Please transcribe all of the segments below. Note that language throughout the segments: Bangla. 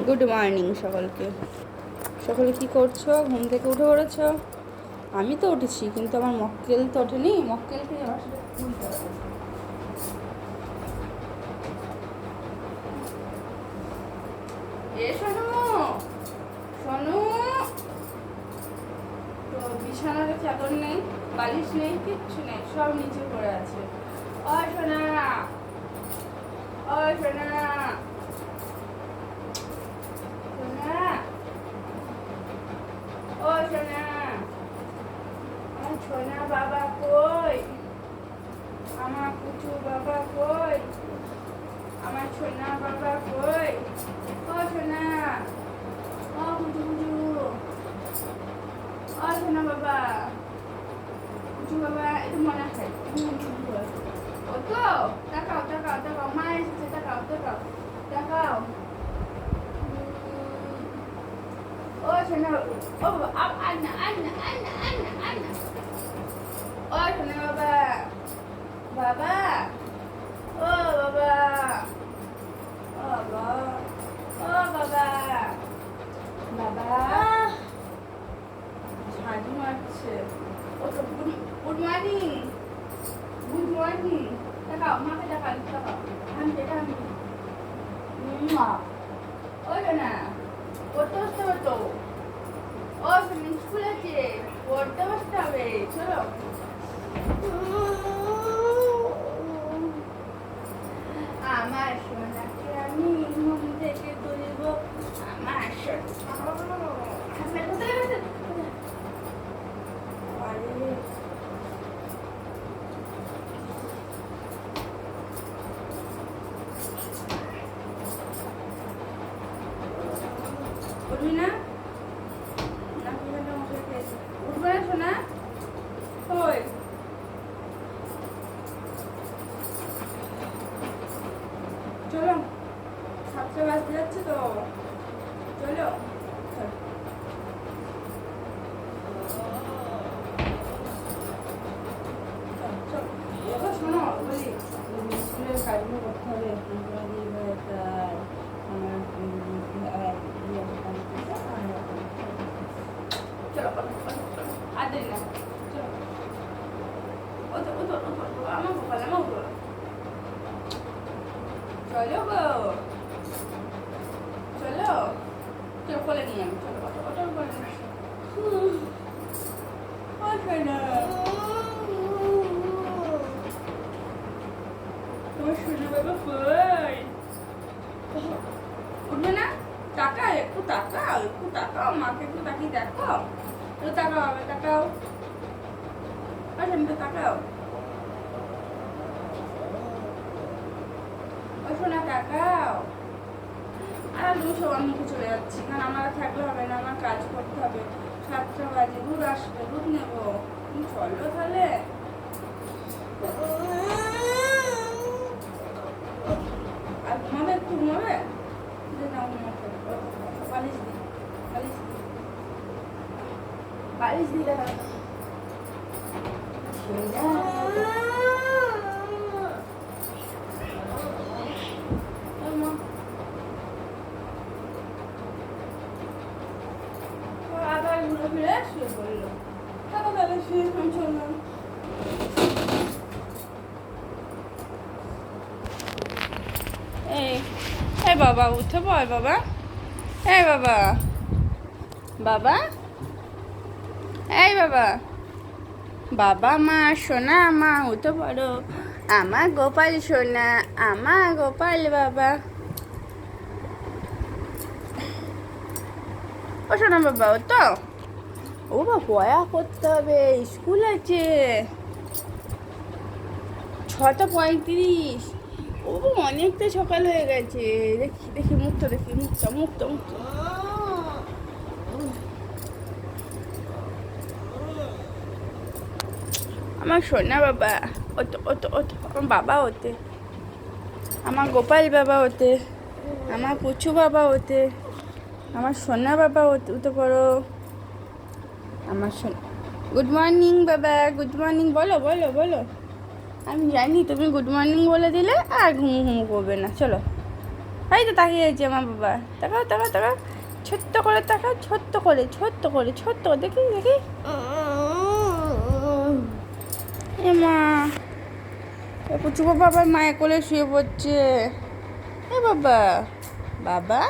গুড মর্নিং সকলকে। সকলে কি করছো? ঘুম থেকে উঠে পড়েছো? আমি তো উঠেছি, কিন্তু আমার মক্কেল তো ওঠেনি। মক্কেলকে আমার সাথে তুলতে হবে। এ শোনো, শোনো, তো বিছানার চাদর নেই, বালিশ নেই, কিচ্ছু নেই, সব নিচে পড়ে আছে। ও সোনা, ও সোনা, সোনা, ও সোনা, আমার সোনা বাবা কই? আমার কুচু বাবা কই? আমার সোনা বাবা কই? ও সোনা, ও কুচু কুচু, ও সোনা বাবা, কুচু বাবা, একটু মনে খাই, ও তো তাকাও তাকাও তাকাও, মা এসেছে, তাকাও তাকাও তাকাও। ও সোনা, ও বাবা, আন্না আন্না আন্না আন্না আন্না, ও সোনা বাবা, বাবা, ও বাবা, ও বাবা, ও বাবা, বাবা ঝাড়ু মারছে। ও তো গুড মর্নিং, গুড মর্নিং। তাকাও, মাকে তাকাও, তাকাও, আমি দেখা আমি ও না, পড়তে বসতে হবে তো। ও সুইমিং স্কুল আছে, পড়তে বসতে হবে, চলো। আমার সোনাকে আমি ঘুম থেকে তুলবো, আমার সোনা। কোথায় গেছে? উঠবি না? উঠবে না সোনা? ওই চলো, 7টা বাজতে যাচ্ছে তো, চলো। শোনো, বলি স্কুলের কাজগুলো করতে হবে। চলো, আর দেরি না, চলো। ও তো আমার গোপাল, আমার গোপাল, চলো গো, চলো, চলো কোলে নিয়ে আমি, চলো ওটা করে না। তোমার শুনে বাবা কই? উঠবে না? তাকাও, একটু তাকাও, একটু তাকাও, মাকে একটু তাকিয়ে দেখো, একটু তাকাও, হবে তাকাও, তো তাকাও, ওই শোনা তাকাও। আর তুমি সবার মুখে চলে যাচ্ছি, কারণ আমার থাকলে হবে না, আমার কাজ করতে হবে। 7টা বাজে, দুধ আসবে, দুধ নেবো। তুমি চলো তাহলে। আর ঘুমাবে, একটু ঘুমাবে, নাও ঘুমাতে, বালিশ দি, বালিশ দি, বালিশ দিলে আবার ঘুরে ফিরে শুয়ে পড়লো। তাহলে শুয়ে চললাম। এই এই বাবা, উঠে পড় বাবা, এই বাবা, বাবা, এই বাবা, বাবা, মা সোনা, মা উঠে পড়ো, আমার গোপাল সোনা, আমার গোপাল বাবা। ও সোনা বাবা, ও তো ও বা পড়া করতে হবে, স্কুল আছে। 6:35। ও অনেকটা সকাল হয়ে গেছে। দেখি দেখি মুখটা, দেখি মুখটা, মুখটা, মুখটা। আমার সোনা বাবা, ও তো আমার বাবা হতে, আমার গোপাল বাবা হতে, আমার পুচু বাবা হতে, আমার সোনা বাবা হতে। উঠে পড়ো আমার সোনা। গুড মর্নিং বাবা, গুড মর্নিং বলো, বলো, বলো। আমি জানি তুমি গুড মর্নিং বলে দিলে আর ঘুমু ঘুমু করবে না। চলো, এই তো তাকিয়ে আছে আমার বাবা, তাকাও তাকাও তাকাও, ছোট্ট করে তাকাও, ছোট্ট করে ছোট্ট করে ছোট্ট করে, দেখি দেখি। এ মা, পুচু বাবা আবার মায়ের কোলে শুয়ে পড়ছে। এ বাবা, বাবা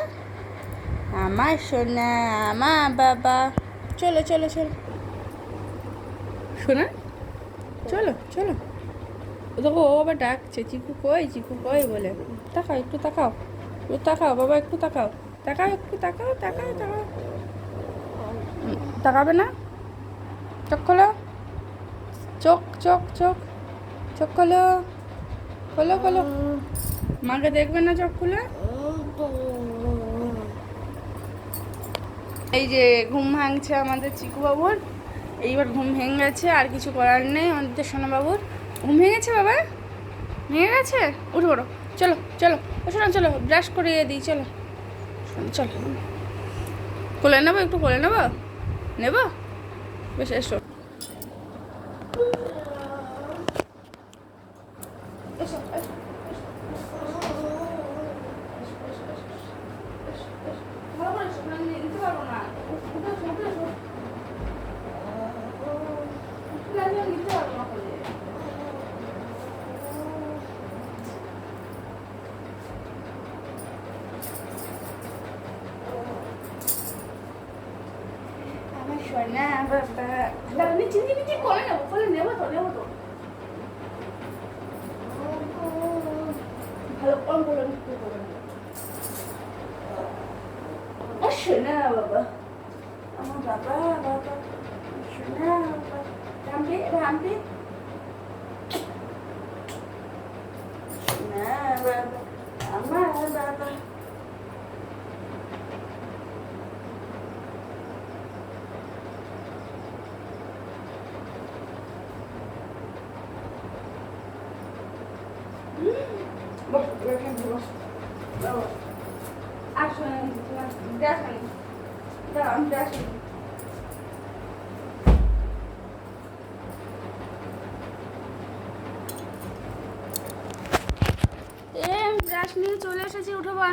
আমার সোনা, আমার বাবা, চলো চলো চলো শোনা, চলো চলো। ও দেখো, ও আবার ডাকছে, চিকু কই বলে। তাকাও একটু, তাকাও একটু, তাকাও বাবা, একটু তাকাও, তাকাও একটু, তাকাও তাকাও তাকাও। তাকাবে না? চোখ খোলো, চোখ চোখ চোখ, চোখ খোলো, খোলো খোলো। মাকে দেখবে না চোখ খুলে? এই যে ঘুম ভাঙছে আমাদের চিকু বাবুর, এইবার ঘুম ভেঙে গেছে, আর কিছু করার নেই আমাদের সোনা বাবুর। ঘুম ভেঙেছে বাবা, ভেঙে গেছে। উঠে পড়ো, চলো চলো, শোনো চলো, ব্রাশ করিয়ে দিই, চলো চলো। কোলে নেবো, একটু কোলে নেবো, নেবো, বেশ এসো। এসো, এসো। ভালো করে এসো, নাহলে নিতে পারবো না। উঠে এসো, উঠে এসো। নাহলে নিতে পারবো না কোলে। আমার সোনা বাবা, দাঁড়া, নিচে নিচে কোলে নেবো, কোলে নেবো তো, নেবো তো। ভালো কম করে নিতে পারবো না। সোনা বাবা, আমার বাবা, বাবা, সোনা বাবা, রামপে রামপে, সোনা বাবা, আমার বাবা। বস, এখানে বস, বস। আর সোনা তোমার দেখানি, দাঁড়া আমি দেখানি। ব্রাশ নিয়ে চলে এসেছি, উঠো বা।